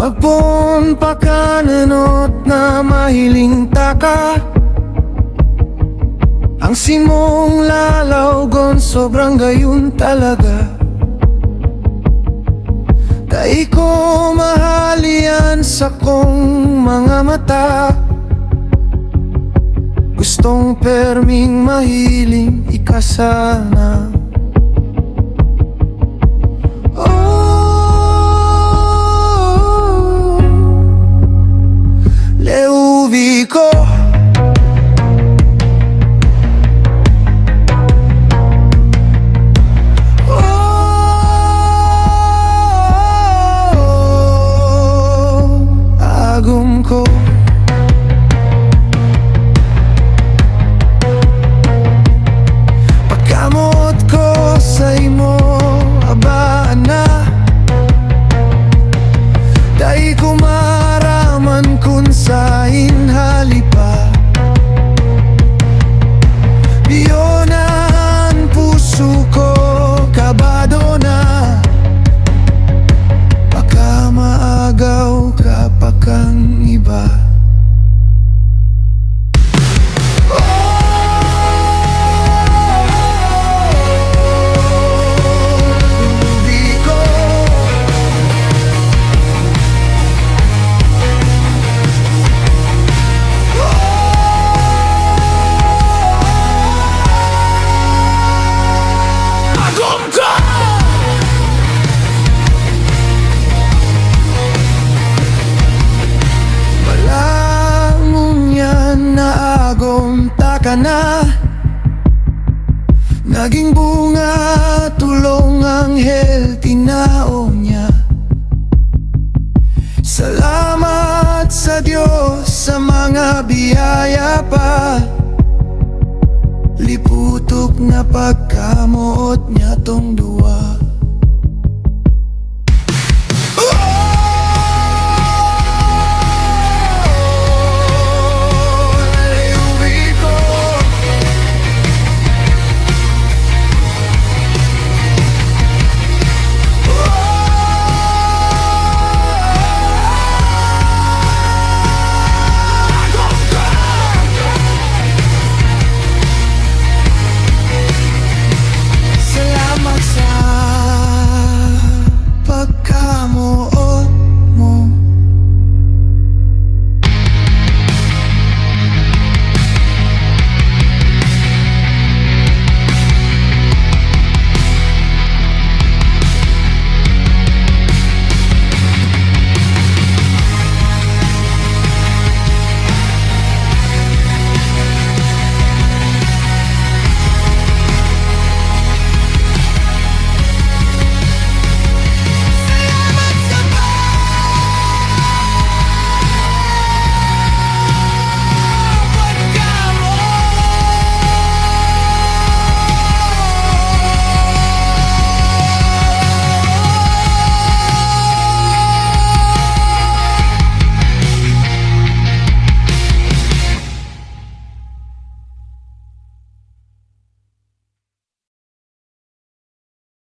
Pagpon pakananot na mahiling taka, ang simong lalawgon sobrang gayon talaga. Dai ko mahalian sa kong mga mata, gustong perming mahiling ikasana. Leuvico agum ko pagkamot ko sa imo abaan na, dai ko maraman kun sa inhalipa. Biyonan puso ko kabado na, baka maagaw ka pa kang iba. Ka na, naging bunga tulong ang healthy na niya. Salamat sa Diyos sa mga biyaya pa, liputok na pagkamuot niya tong duwa.